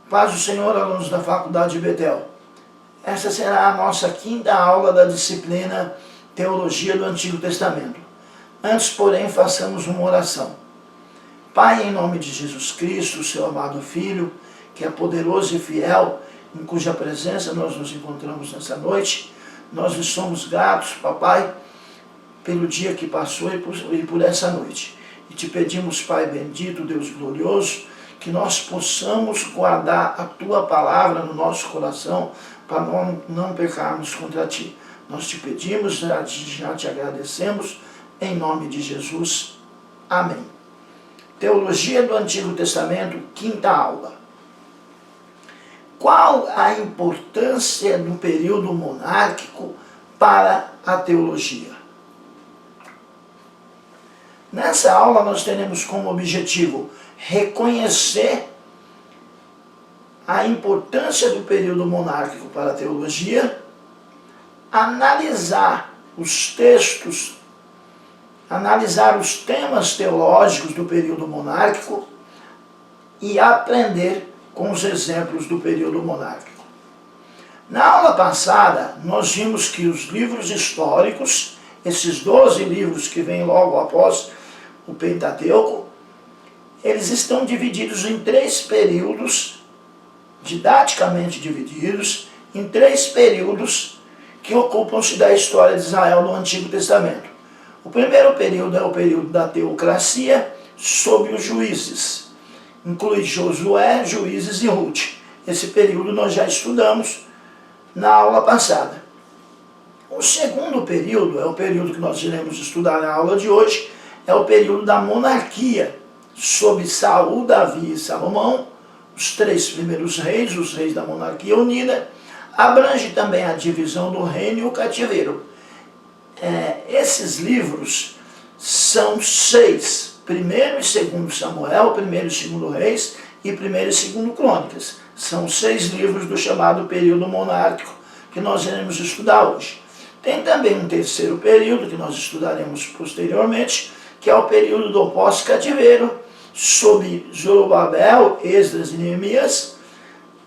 Paz do Senhor, alunos da Faculdade de Betel. Esta será a nossa quinta aula da disciplina Teologia do Antigo Testamento. Antes, porém, façamos uma oração. Pai, em nome de Jesus Cristo, seu amado Filho, que é poderoso e fiel, em cuja presença nós nos encontramos nessa noite, nós lhe somos gratos, papai, pelo dia que passou e por essa noite. E te pedimos, Pai bendito, Deus glorioso, que nós possamos guardar a Tua palavra no nosso coração para não pecarmos contra Ti. Nós te pedimos, já te agradecemos, em nome de Jesus. Amém. Teologia do Antigo Testamento, quinta aula. Qual a importância do período monárquico para a teologia? Nessa aula nós teremos como objetivo reconhecer a importância do período monárquico para a teologia, analisar os textos, analisar os temas teológicos do período monárquico e aprender com os exemplos do período monárquico. Na aula passada, nós vimos que os livros históricos, esses 12 livros que vêm logo após o Pentateuco, eles estão divididos em 3 períodos, didaticamente divididos, em 3 períodos que ocupam-se da história de Israel no Antigo Testamento. O primeiro período é o período da teocracia sob os juízes. Inclui Josué, Juízes e Ruth. Esse período nós já estudamos na aula passada. O segundo período, é o período que nós iremos estudar na aula de hoje, é o período da monarquia, sob Saul, Davi e Salomão, os 3 primeiros reis, os reis da monarquia unida. Abrange também a divisão do reino e o cativeiro. Esses livros são 6, 1º e 2º Samuel, 1º e 2º Reis e 1º e 2º Crônicas. São 6 livros do chamado período monárquico que nós iremos estudar hoje. Tem também um terceiro período que nós estudaremos posteriormente, que é o período do pós-cativeiro, sob Zorobabel, Esdras e Neemias,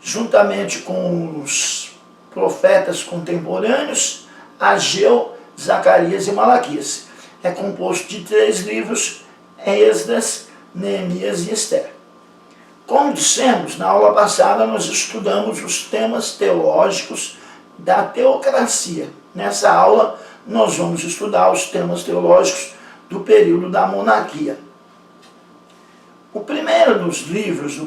juntamente com os profetas contemporâneos, Ageu, Zacarias e Malaquias. É composto de 3 livros, Esdras, Neemias e Esther. Como dissemos, na aula passada nós estudamos os temas teológicos da teocracia. Nessa aula nós vamos estudar os temas teológicos do período da monarquia. O primeiro dos livros do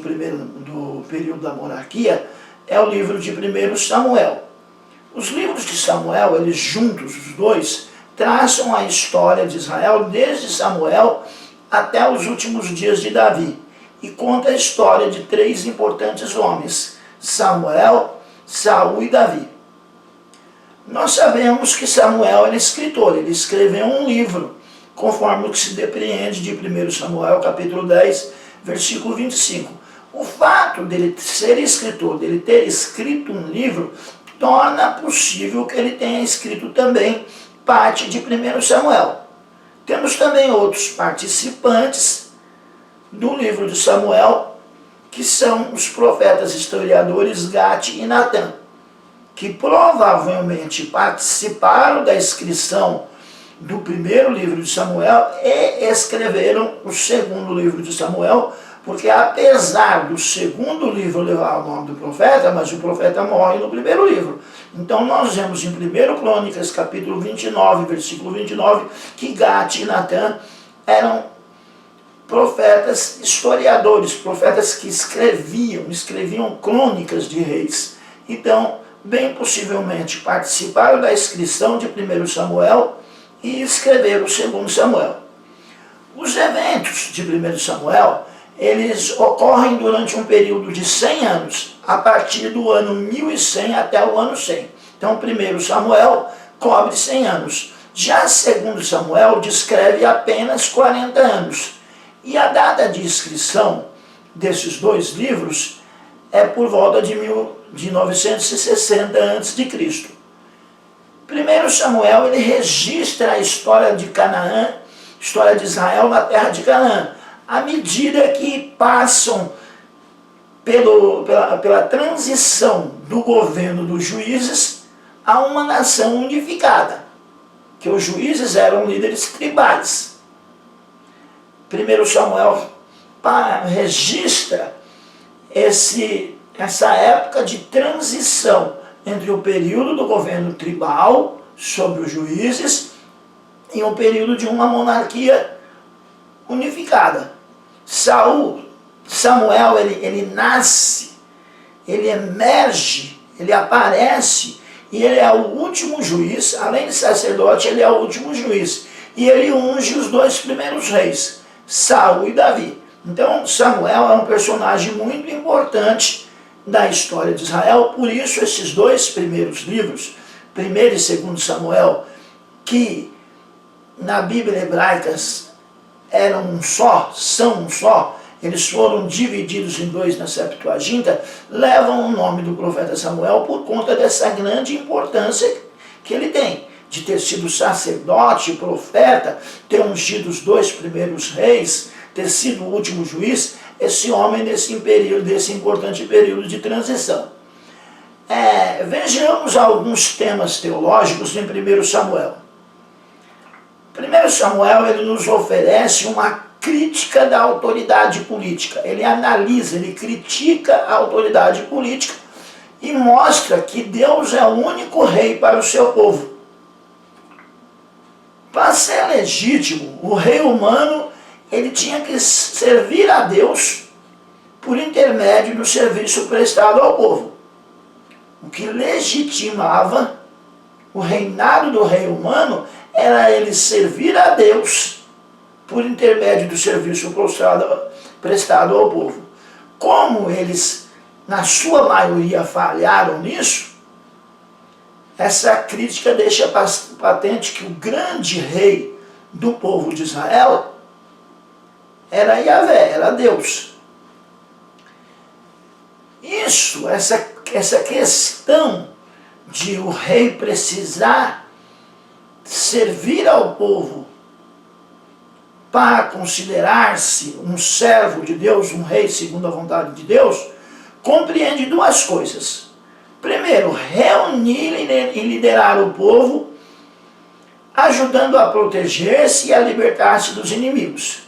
período da monarquia é o livro de 1 Samuel. Os livros de Samuel, eles juntos, os dois, traçam a história de Israel desde Samuel até os últimos dias de Davi e conta a história de 3 importantes homens, Samuel, Saul e Davi. Nós sabemos que Samuel era escritor, ele escreveu um livro, conforme o que se depreende de 1 Samuel, capítulo 10, versículo 25. O fato dele ser escritor, dele ter escrito um livro, torna possível que ele tenha escrito também parte de 1 Samuel. Temos também outros participantes do livro de Samuel, que são os profetas historiadores Gate e Natã, que provavelmente participaram da escrição do primeiro livro de Samuel e escreveram o segundo livro de Samuel, porque apesar do segundo livro levar o nome do profeta, mas o profeta morre no primeiro livro. Então nós vemos em 1 Crônicas, capítulo 29, versículo 29, que Gate e Natã eram profetas historiadores, profetas que escreviam crônicas de reis. Então, bem possivelmente participaram da inscrição de 1 Samuel e escreveram o 2 Samuel. Os eventos de 1 Samuel, eles ocorrem durante um período de 100 anos, a partir do ano 1100 até o ano 100. Então, 1 Samuel cobre 100 anos. Já 2 Samuel descreve apenas 40 anos. E a data de inscrição desses 2 livros é por volta de 960 a.C. 1 Samuel, ele registra a história de Canaã, história de Israel na terra de Canaã. À medida que passam pela transição do governo dos juízes a uma nação unificada, que os juízes eram líderes tribais. 1 Samuel registra essa época de transição entre o período do governo tribal sobre os juízes e o período de uma monarquia unificada. Samuel, ele nasce, ele emerge, ele aparece, e ele é o último juiz, além de sacerdote, ele é o último juiz. E ele unge os dois primeiros reis, Saul e Davi. Então Samuel é um personagem muito importante da história de Israel, por isso esses dois primeiros livros, 1º e 2º Samuel, que na Bíblia hebraica eram um só, são um só, eles foram divididos em dois na Septuaginta, levam o nome do profeta Samuel por conta dessa grande importância que ele tem, de ter sido sacerdote, profeta, ter ungido os dois primeiros reis, ter sido o último juiz, esse homem desse importante período de transição. Vejamos alguns temas teológicos em 1 Samuel. 1 Samuel ele nos oferece uma crítica da autoridade política. Ele analisa, ele critica a autoridade política e mostra que Deus é o único rei para o seu povo. Para ser legítimo, o rei humano ele tinha que servir a Deus por intermédio do serviço prestado ao povo. O que legitimava o reinado do rei humano era ele servir a Deus por intermédio do serviço prestado ao povo. Como eles, na sua maioria, falharam nisso, essa crítica deixa patente que o grande rei do povo de Israel era Yahvé, era Deus. Essa questão de o rei precisar servir ao povo para considerar-se um servo de Deus, um rei segundo a vontade de Deus, compreende duas coisas. Primeiro, reunir e liderar o povo, ajudando a proteger-se e a libertar-se dos inimigos.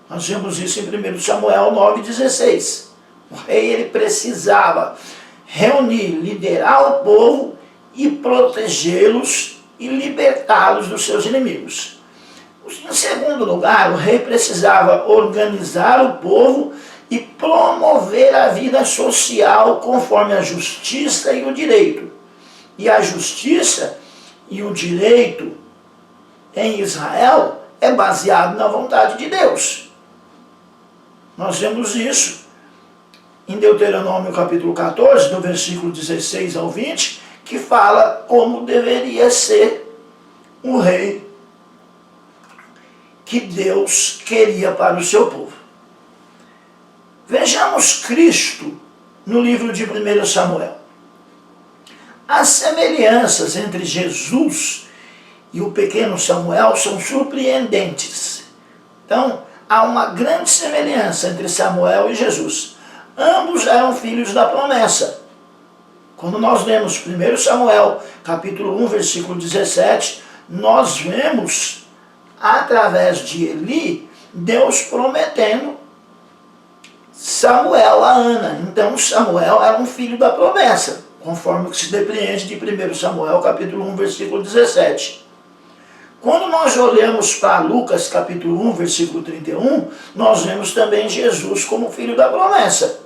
Nós vemos isso em 1 Samuel 9,16. O rei ele precisava reunir, liderar o povo e protegê-los e libertá-los dos seus inimigos. Em segundo lugar, o rei precisava organizar o povo e promover a vida social conforme a justiça e o direito. E a justiça e o direito em Israel é baseado na vontade de Deus. Nós vemos isso em Deuteronômio capítulo 14, do versículo 16 ao 20, que fala como deveria ser um rei que Deus queria para o seu povo. Vejamos Cristo no livro de 1 Samuel. As semelhanças entre Jesus e o pequeno Samuel são surpreendentes. Então, há uma grande semelhança entre Samuel e Jesus. Ambos eram filhos da promessa. Quando nós lemos 1 Samuel, capítulo 1, versículo 17, nós vemos, através de Eli, Deus prometendo Samuel a Ana. Então Samuel era um filho da promessa, conforme o que se depreende de 1 Samuel, capítulo 1, versículo 17. Quando nós olhamos para Lucas, capítulo 1, versículo 31, nós vemos também Jesus como filho da promessa.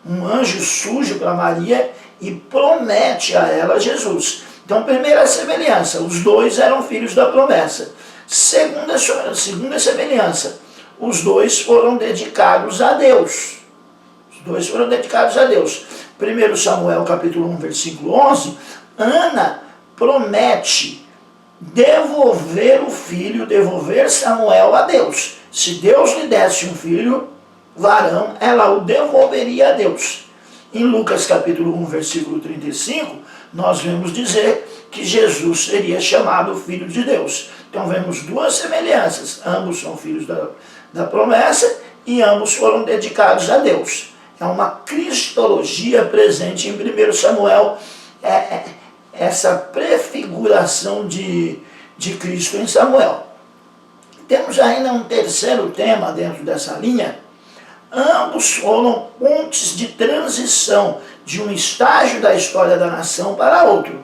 Um anjo surge para Maria e promete a ela Jesus. Então, primeira semelhança, os dois eram filhos da promessa. Segunda semelhança, os dois foram dedicados a Deus. Os dois foram dedicados a Deus. 1 Samuel, capítulo 1, versículo 11, Ana promete devolver Samuel a Deus. Se Deus lhe desse um filho varão, ela o devolveria a Deus. Em Lucas capítulo 1, versículo 35, nós vemos dizer que Jesus seria chamado Filho de Deus. Então vemos duas semelhanças. Ambos são filhos da promessa e ambos foram dedicados a Deus. É uma cristologia presente em 1 Samuel, essa prefiguração de Cristo em Samuel. Temos ainda um terceiro tema dentro dessa linha. Ambos foram pontes de transição de um estágio da história da nação para outro.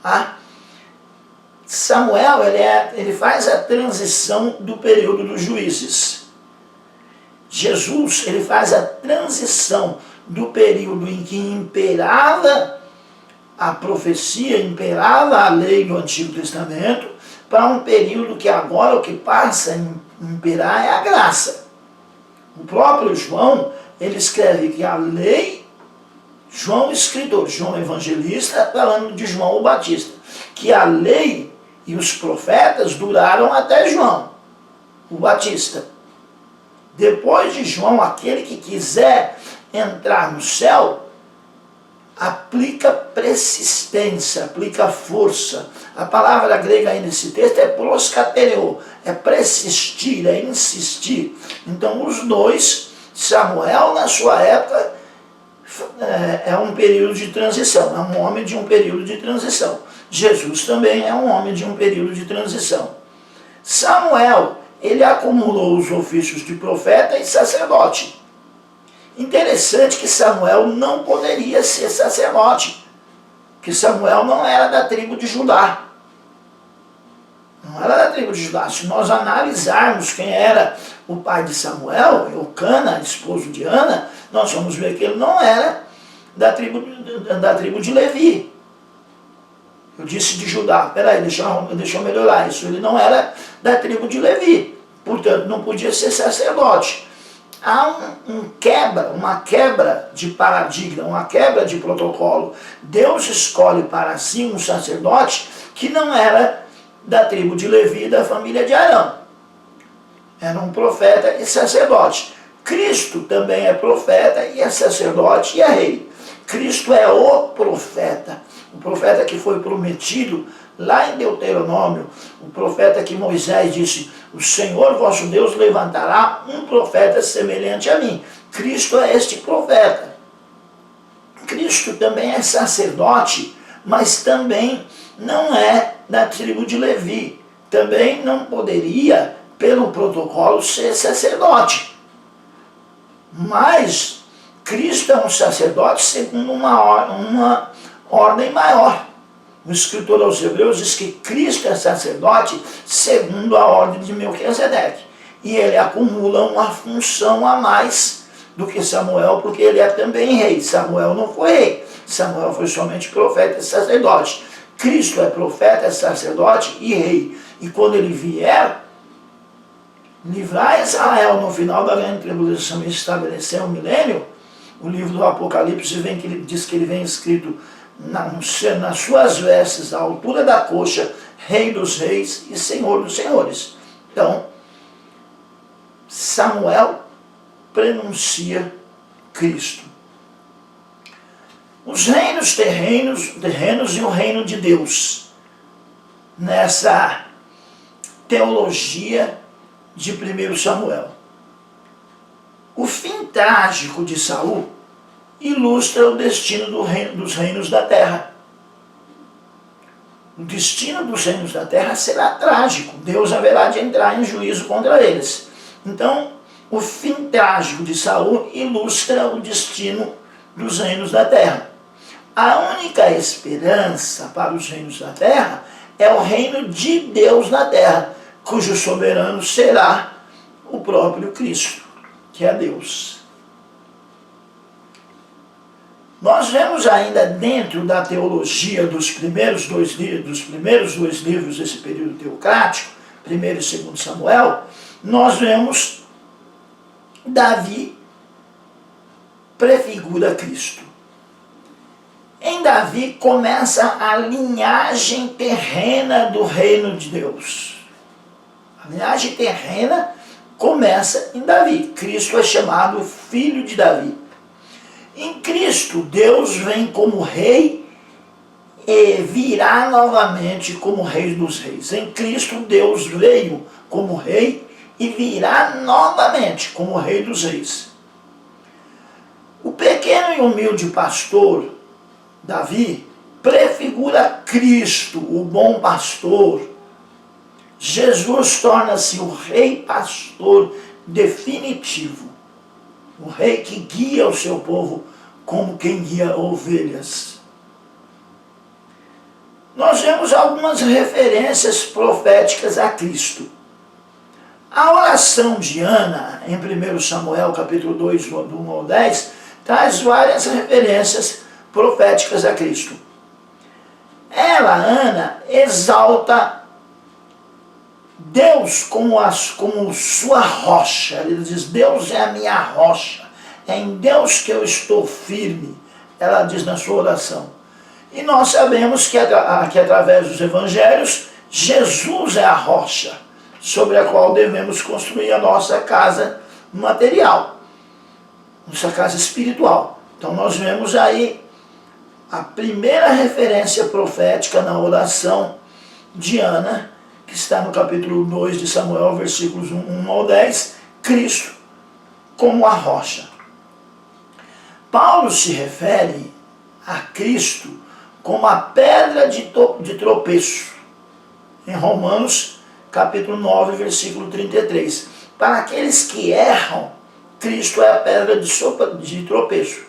Tá? Samuel ele faz a transição do período dos juízes. Jesus ele faz a transição do período em que imperava a profecia, imperava a lei do Antigo Testamento, para um período que agora o que passa a imperar é a graça. O próprio João, ele escreve que a lei, João escritor, João evangelista, falando de João o Batista, que a lei e os profetas duraram até João o Batista. Depois de João, aquele que quiser entrar no céu, aplica persistência, aplica força. A palavra grega aí nesse texto é proskatereo, é persistir, é insistir. Então os dois, Samuel na sua época é um período de transição, é um homem de um período de transição. Jesus também é um homem de um período de transição. Samuel, ele acumulou os ofícios de profeta e sacerdote. Interessante que Samuel não poderia ser sacerdote, que Samuel não era da tribo de Judá. Não era da tribo de Judá. Se nós analisarmos quem era o pai de Samuel, Eucana, esposo de Ana, nós vamos ver que ele não era da tribo de Levi. Eu disse de Judá, peraí, deixa eu melhorar isso. Ele não era da tribo de Levi, portanto não podia ser sacerdote. Há uma quebra de paradigma, uma quebra de protocolo. Deus escolhe para si um sacerdote que não era da tribo de Levi e da família de Arão. Era um profeta e sacerdote. Cristo também é profeta e é sacerdote e é rei. Cristo é o profeta que foi prometido lá em Deuteronômio, o profeta que Moisés disse: o Senhor vosso Deus levantará um profeta semelhante a mim. Cristo é este profeta. Cristo também é sacerdote, mas também não é da tribo de Levi. Também não poderia, pelo protocolo, ser sacerdote. Mas Cristo é um sacerdote segundo uma ordem maior. O escritor aos Hebreus diz que Cristo é sacerdote segundo a ordem de Melquisedeque. E ele acumula uma função a mais do que Samuel, porque ele é também rei. Samuel não foi rei. Samuel foi somente profeta e sacerdote. Cristo é profeta, é sacerdote e rei. E quando ele vier livrar Israel no final da grande tribulação e estabelecer o milênio, o livro do Apocalipse diz que ele vem escrito nas suas vestes, à altura da coxa, Rei dos Reis e Senhor dos Senhores. Então, Samuel prenuncia Cristo. Os reinos terrenos e o reino de Deus, nessa teologia de 1 Samuel. O fim trágico de Saul ilustra o destino dos reinos da terra. O destino dos reinos da terra será trágico. Deus haverá de entrar em juízo contra eles. Então, o fim trágico de Saul ilustra o destino dos reinos da terra. A única esperança para os reinos da terra é o reino de Deus na terra, cujo soberano será o próprio Cristo, que é Deus. Nós vemos ainda dentro da teologia dos primeiros dois livros desse período teocrático, 1 e 2 Samuel, nós vemos Davi prefigura Cristo. Em Davi começa a linhagem terrena do reino de Deus. A linhagem terrena começa em Davi. Cristo é chamado filho de Davi. Em Cristo, Deus vem como rei e virá novamente como rei dos reis. Em Cristo, Deus veio como rei e virá novamente como rei dos reis. humilde pastor, Davi, prefigura Cristo, o bom pastor. Jesus torna-se o rei pastor definitivo, o rei que guia o seu povo como quem guia ovelhas. Nós vemos algumas referências proféticas a Cristo. A oração de Ana, em 1 Samuel capítulo 2, do 1 ao 10, traz várias referências proféticas a Cristo. Ela, Ana, exalta Deus como sua rocha. Ele diz, Deus é a minha rocha, é em Deus que eu estou firme, ela diz na sua oração. E nós sabemos que através dos evangelhos, Jesus é a rocha sobre a qual devemos construir a nossa casa material, nossa casa espiritual. Então nós vemos aí a primeira referência profética na oração de Ana, que está no capítulo 2 de Samuel, versículos 1 ao 10, Cristo como a rocha. Paulo se refere a Cristo como a pedra de tropeço, em Romanos capítulo 9, versículo 33. Para aqueles que erram, Cristo é a pedra de tropeço.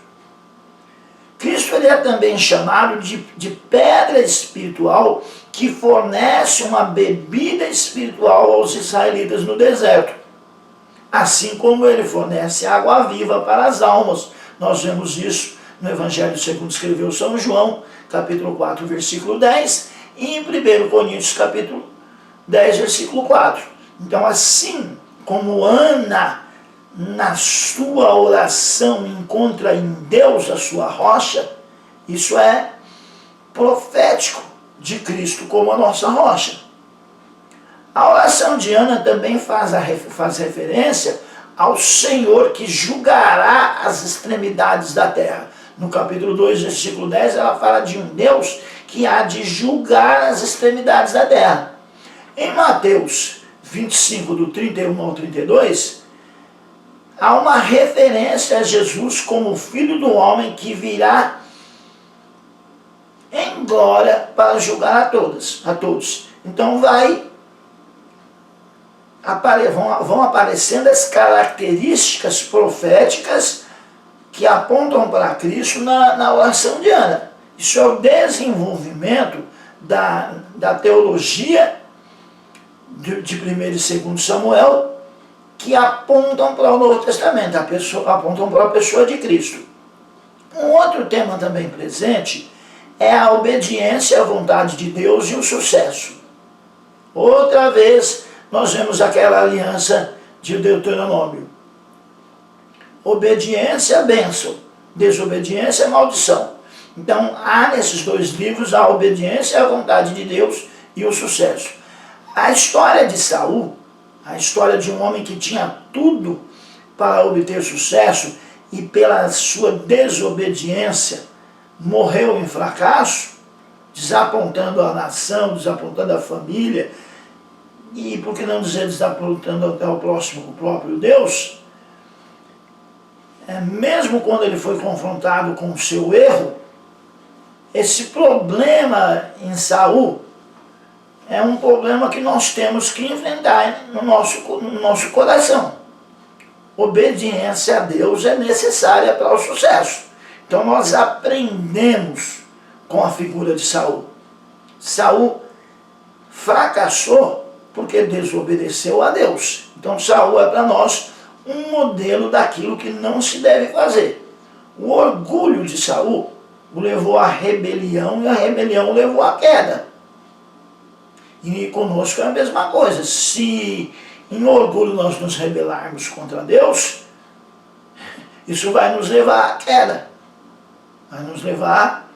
Cristo ele é também chamado de pedra espiritual que fornece uma bebida espiritual aos israelitas no deserto. Assim como ele fornece água viva para as almas. Nós vemos isso no Evangelho segundo escreveu São João, capítulo 4, versículo 10, e em 1 Coríntios, capítulo 10, versículo 4. Então, assim como Ana, na sua oração, encontra em Deus a sua rocha, isso é profético de Cristo como a nossa rocha. A oração de Ana também faz referência ao Senhor que julgará as extremidades da terra. No capítulo 2, versículo 10, ela fala de um Deus que há de julgar as extremidades da terra. Em Mateus 25, do 31 ao 32, há uma referência a Jesus como o Filho do Homem que virá em glória para julgar a todos. Então vão aparecendo as características proféticas que apontam para Cristo na oração de Ana. Isso é o desenvolvimento da teologia de 1 e 2 Samuel, que apontam para o Novo Testamento, apontam para a pessoa de Cristo. Um outro tema também presente é a obediência à vontade de Deus e o sucesso. Outra vez, nós vemos aquela aliança de Deuteronômio. Obediência, bênção. Desobediência, maldição. Então, há nesses dois livros a obediência à vontade de Deus e o sucesso. A história de Saul, a história de um homem que tinha tudo para obter sucesso e pela sua desobediência morreu em fracasso, desapontando a nação, desapontando a família, e por que não dizer desapontando até o próprio Deus, mesmo quando ele foi confrontado com o seu erro, esse problema em Saul é um problema que nós temos que enfrentar no nosso coração. Obediência a Deus é necessária para o sucesso. Então nós aprendemos com a figura de Saul. Saul fracassou porque desobedeceu a Deus. Então Saul é para nós um modelo daquilo que não se deve fazer. O orgulho de Saul o levou à rebelião e a rebelião o levou à queda. E conosco é a mesma coisa. Se em orgulho nós nos rebelarmos contra Deus, isso vai nos levar à queda. Vai nos levar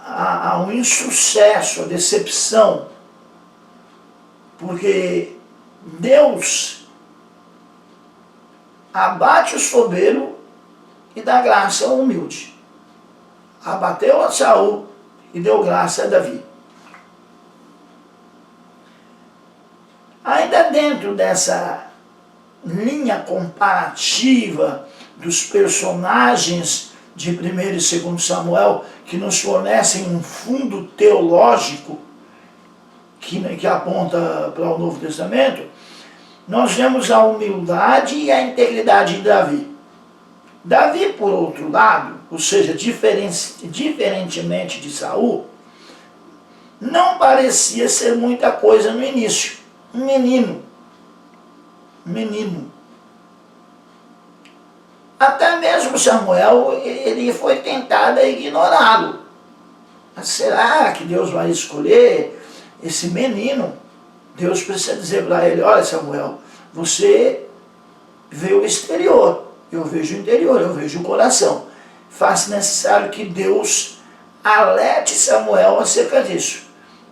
a um insucesso, a decepção. Porque Deus abate o soberbo e dá graça ao humilde. Abateu a Saul e deu graça a Davi. Ainda dentro dessa linha comparativa dos personagens de 1º e 2º Samuel, que nos fornecem um fundo teológico que aponta para o Novo Testamento, nós vemos a humildade e a integridade de Davi. Davi, por outro lado, ou seja, diferentemente de Saul, não parecia ser muita coisa no início. Um menino. Até mesmo Samuel, ele foi tentado a ignorá-lo. Mas será que Deus vai escolher esse menino? Deus precisa dizer para ele: olha, Samuel, você vê o exterior, eu vejo o interior, eu vejo o coração. Faz necessário que Deus alerte Samuel acerca disso.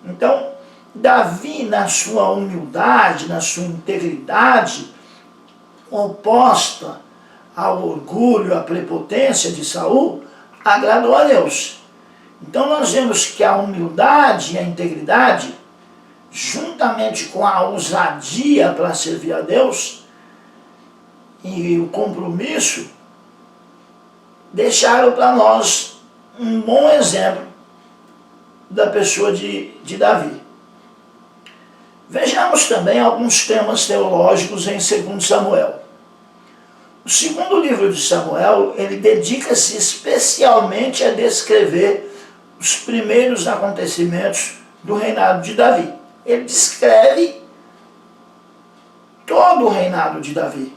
Então, Davi, na sua humildade, na sua integridade, oposta ao orgulho, à prepotência de Saul, agradou a Deus. Então nós vemos que a humildade e a integridade, juntamente com a ousadia para servir a Deus e o compromisso, deixaram para nós um bom exemplo da pessoa de Davi. Vejamos também alguns temas teológicos em 2 Samuel. O segundo livro de Samuel, ele dedica-se especialmente a descrever os primeiros acontecimentos do reinado de Davi. Ele descreve todo o reinado de Davi.